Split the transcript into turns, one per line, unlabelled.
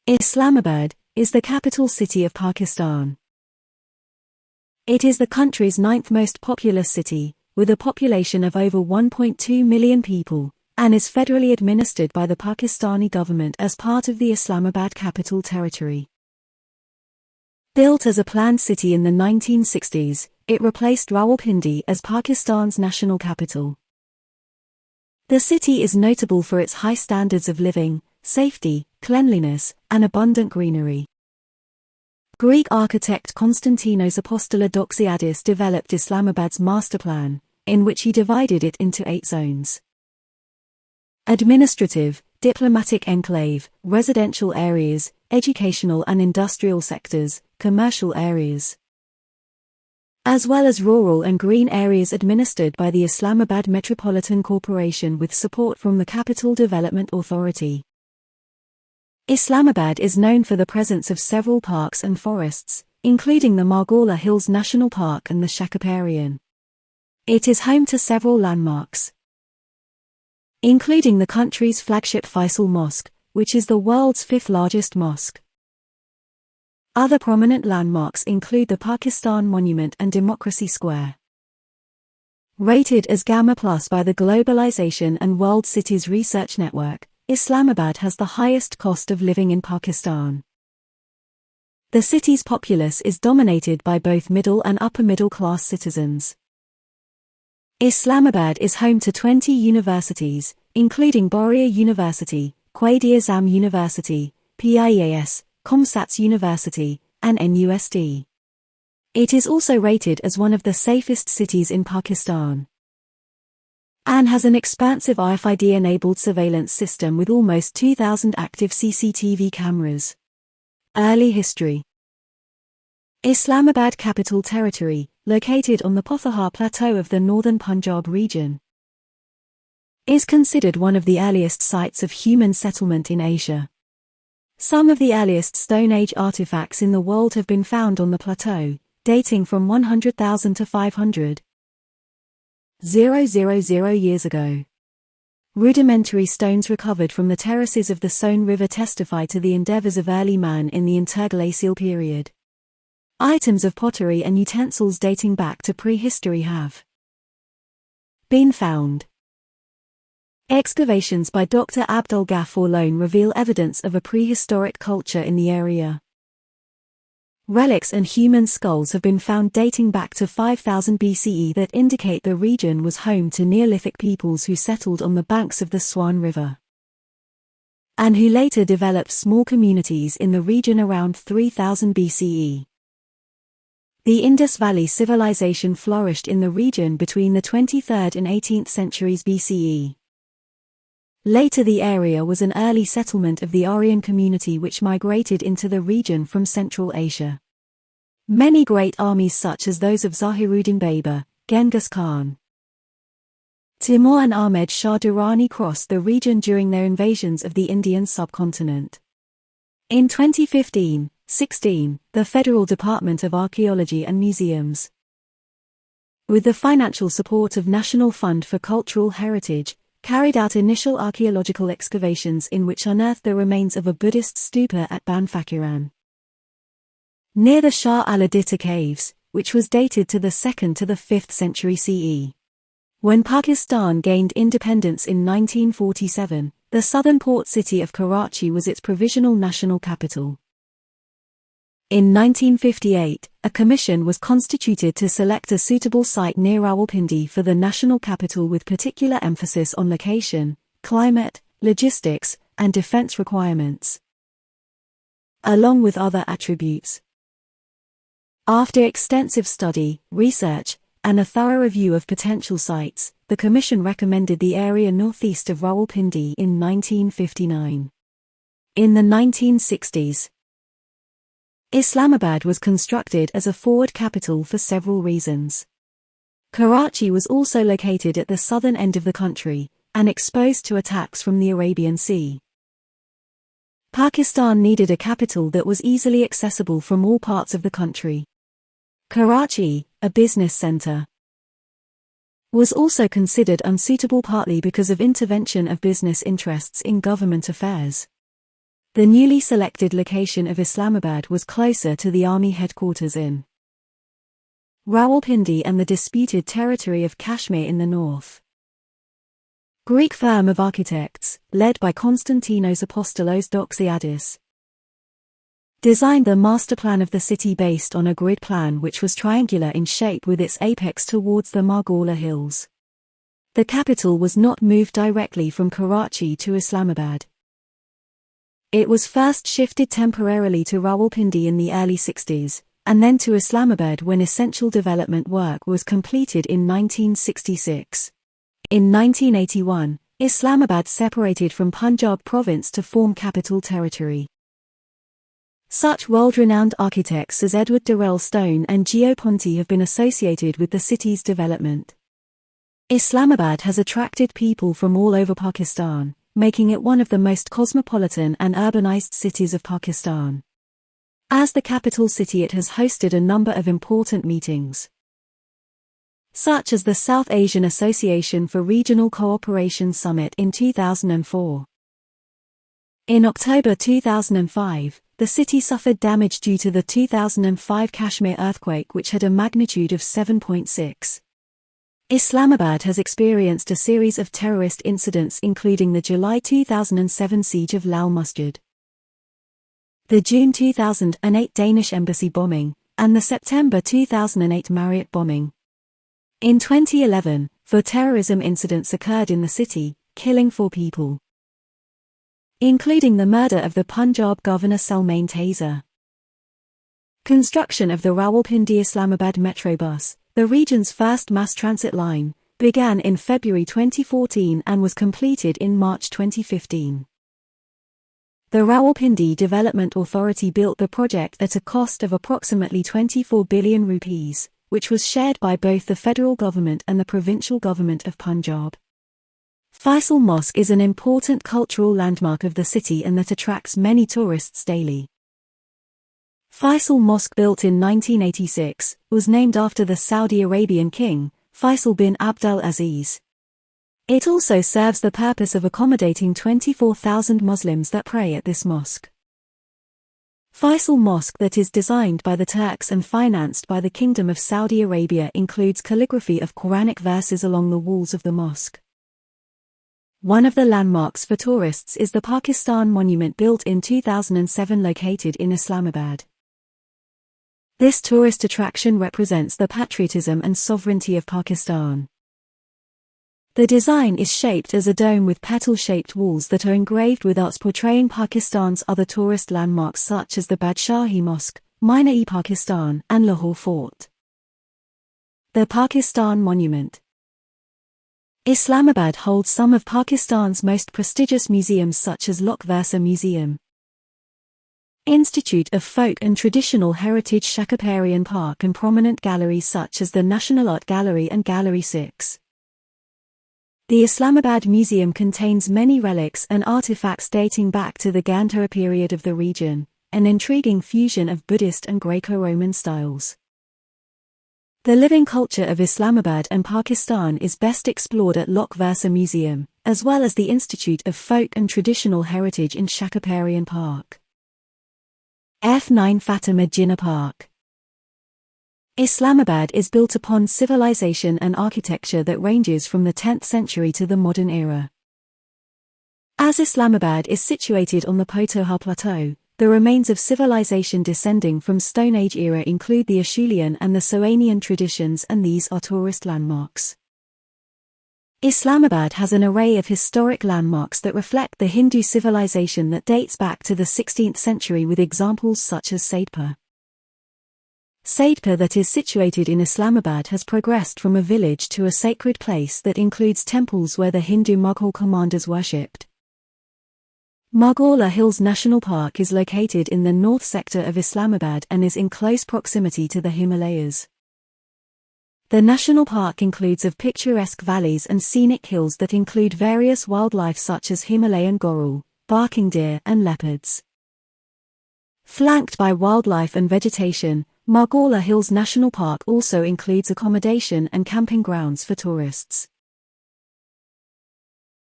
Islamabad is the capital city of Pakistan. It is the country's ninth most populous city, with a population of over 1.2 million people, and is federally administered by the Pakistani government as part of the Islamabad Capital Territory. Built as a planned city in the 1960s, it replaced Rawalpindi as Pakistan's national capital. The city is notable for its high standards of living, safety, cleanliness, and abundant greenery. Greek architect Konstantinos Apostolodoxiadis developed Islamabad's master plan, in which he divided it into 8 zones: administrative, diplomatic enclave, residential areas, educational and industrial sectors, commercial areas, as well as rural and green areas administered by the Islamabad Metropolitan Corporation with support from the Capital Development Authority. Islamabad is known for the presence of several parks and forests, including the Margalla Hills National Park and the Shakoparian. It is home to several landmarks, including the country's flagship Faisal Mosque, which is the world's 5th largest mosque. Other prominent landmarks include the Pakistan Monument and Democracy Square. Rated as Gamma Plus by the Globalization and World Cities Research Network, Islamabad has the highest cost of living in Pakistan. The city's populace is dominated by both middle and upper middle class citizens. Islamabad is home to 20 universities, including Boria University, Quaid-e-Azam University, PIEAS, Comsats University, and NUSD. It is also rated as one of the safest cities in Pakistan, and has an expansive RFID-enabled surveillance system with almost 2,000 active CCTV cameras. Early history. Islamabad Capital Territory, located on the Pothahar Plateau of the northern Punjab region, is considered one of the earliest sites of human settlement in Asia. Some of the earliest Stone Age artifacts in the world have been found on the plateau, dating from 100,000 to 500,000 years ago. Rudimentary stones recovered from the terraces of the Sone River testify to the endeavors of early man in the interglacial period. Items of pottery and utensils dating back to prehistory have been found. Excavations by Dr. Abdul Ghaffar Lone reveal evidence of a prehistoric culture in the area. Relics and human skulls have been found dating back to 5000 BCE that indicate the region was home to Neolithic peoples who settled on the banks of the Swan River, and who later developed small communities in the region around 3000 BCE. The Indus Valley Civilization flourished in the region between the 23rd and 18th centuries BCE. Later the area was an early settlement of the Aryan community which migrated into the region from Central Asia. Many great armies such as those of Zahiruddin Baber, Genghis Khan, Timur and Ahmed Shah Durrani crossed the region during their invasions of the Indian subcontinent. In 2015-16, the Federal Department of Archaeology and Museums, with the financial support of National Fund for Cultural Heritage, carried out initial archaeological excavations in which unearthed the remains of a Buddhist stupa at Ban Fakiran, near the Shah al-Adita caves, which was dated to the 2nd to the 5th century CE. When Pakistan gained independence in 1947, the southern port city of Karachi was its provisional national capital. In 1958, a commission was constituted to select a suitable site near Rawalpindi for the national capital with particular emphasis on location, climate, logistics, and defense requirements, along with other attributes. After extensive study, research, and a thorough review of potential sites, the commission recommended the area northeast of Rawalpindi in 1959. In the 1960s, Islamabad was constructed as a forward capital for several reasons. Karachi was also located at the southern end of the country, and exposed to attacks from the Arabian Sea. Pakistan needed a capital that was easily accessible from all parts of the country. Karachi, a business center, was also considered unsuitable partly because of intervention of business interests in government affairs. The newly selected location of Islamabad was closer to the army headquarters in Rawalpindi and the disputed territory of Kashmir in the north. Greek firm of architects, led by Konstantinos Apostolos Doxiadis, designed the master plan of the city based on a grid plan which was triangular in shape with its apex towards the Margalla Hills. The capital was not moved directly from Karachi to Islamabad. It was first shifted temporarily to Rawalpindi in the early 60s, and then to Islamabad when essential development work was completed in 1966. In 1981, Islamabad separated from Punjab province to form Capital Territory. Such world-renowned architects as Edward Durrell Stone and Gio Ponti have been associated with the city's development. Islamabad has attracted people from all over Pakistan, making it one of the most cosmopolitan and urbanized cities of Pakistan. As the capital city, it has hosted a number of important meetings, such as the South Asian Association for Regional Cooperation Summit in 2004. In October 2005, the city suffered damage due to the 2005 Kashmir earthquake, which had a magnitude of 7.6. Islamabad has experienced a series of terrorist incidents, including the July 2007 siege of Lal Masjid, the June 2008 Danish embassy bombing, and the September 2008 Marriott bombing. In 2011, 4 terrorism incidents occurred in the city, killing 4 people, including the murder of the Punjab governor Salmaan Taseer. Construction of the Rawalpindi-Islamabad metro bus, the region's first mass transit line, began in February 2014 and was completed in March 2015. The Rawalpindi Development Authority built the project at a cost of approximately 24 billion rupees, which was shared by both the federal government and the provincial government of Punjab. Faisal Mosque is an important cultural landmark of the city and that attracts many tourists daily. Faisal Mosque, built in 1986, was named after the Saudi Arabian king, Faisal bin Abdul Aziz. It also serves the purpose of accommodating 24,000 Muslims that pray at this mosque. Faisal Mosque, that is designed by the Turks and financed by the Kingdom of Saudi Arabia, includes calligraphy of Quranic verses along the walls of the mosque. One of the landmarks for tourists is the Pakistan Monument, built in 2007, located in Islamabad. This tourist attraction represents the patriotism and sovereignty of Pakistan. The design is shaped as a dome with petal-shaped walls that are engraved with arts portraying Pakistan's other tourist landmarks such as the Badshahi Mosque, Mina-e-Pakistan, and Lahore Fort. The Pakistan Monument. Islamabad holds some of Pakistan's most prestigious museums such as Lok Virsa Museum, Institute of Folk and Traditional Heritage Shakaparian Park, and prominent galleries such as the National Art Gallery and Gallery 6. The Islamabad Museum contains many relics and artifacts dating back to the Gandhara period of the region, an intriguing fusion of Buddhist and Greco-Roman styles. The living culture of Islamabad and Pakistan is best explored at Lok Virsa Museum, as well as the Institute of Folk and Traditional Heritage in Shakaparian Park. F9 Fatima Jinnah Park. Islamabad is built upon civilization and architecture that ranges from the 10th century to the modern era. As Islamabad is situated on the Potoha Plateau, the remains of civilization descending from Stone Age era include the Acheulean and the Soanian traditions, and these are tourist landmarks. Islamabad has an array of historic landmarks that reflect the Hindu civilization that dates back to the 16th century, with examples such as Saidpur. Saidpur, that is situated in Islamabad, has progressed from a village to a sacred place that includes temples where the Hindu Mughal commanders worshipped. Margalla Hills National Park is located in the north sector of Islamabad and is in close proximity to the Himalayas. The national park includes of picturesque valleys and scenic hills that include various wildlife such as Himalayan goral, barking deer, and leopards. Flanked by wildlife and vegetation, Margalla Hills National Park also includes accommodation and camping grounds for tourists.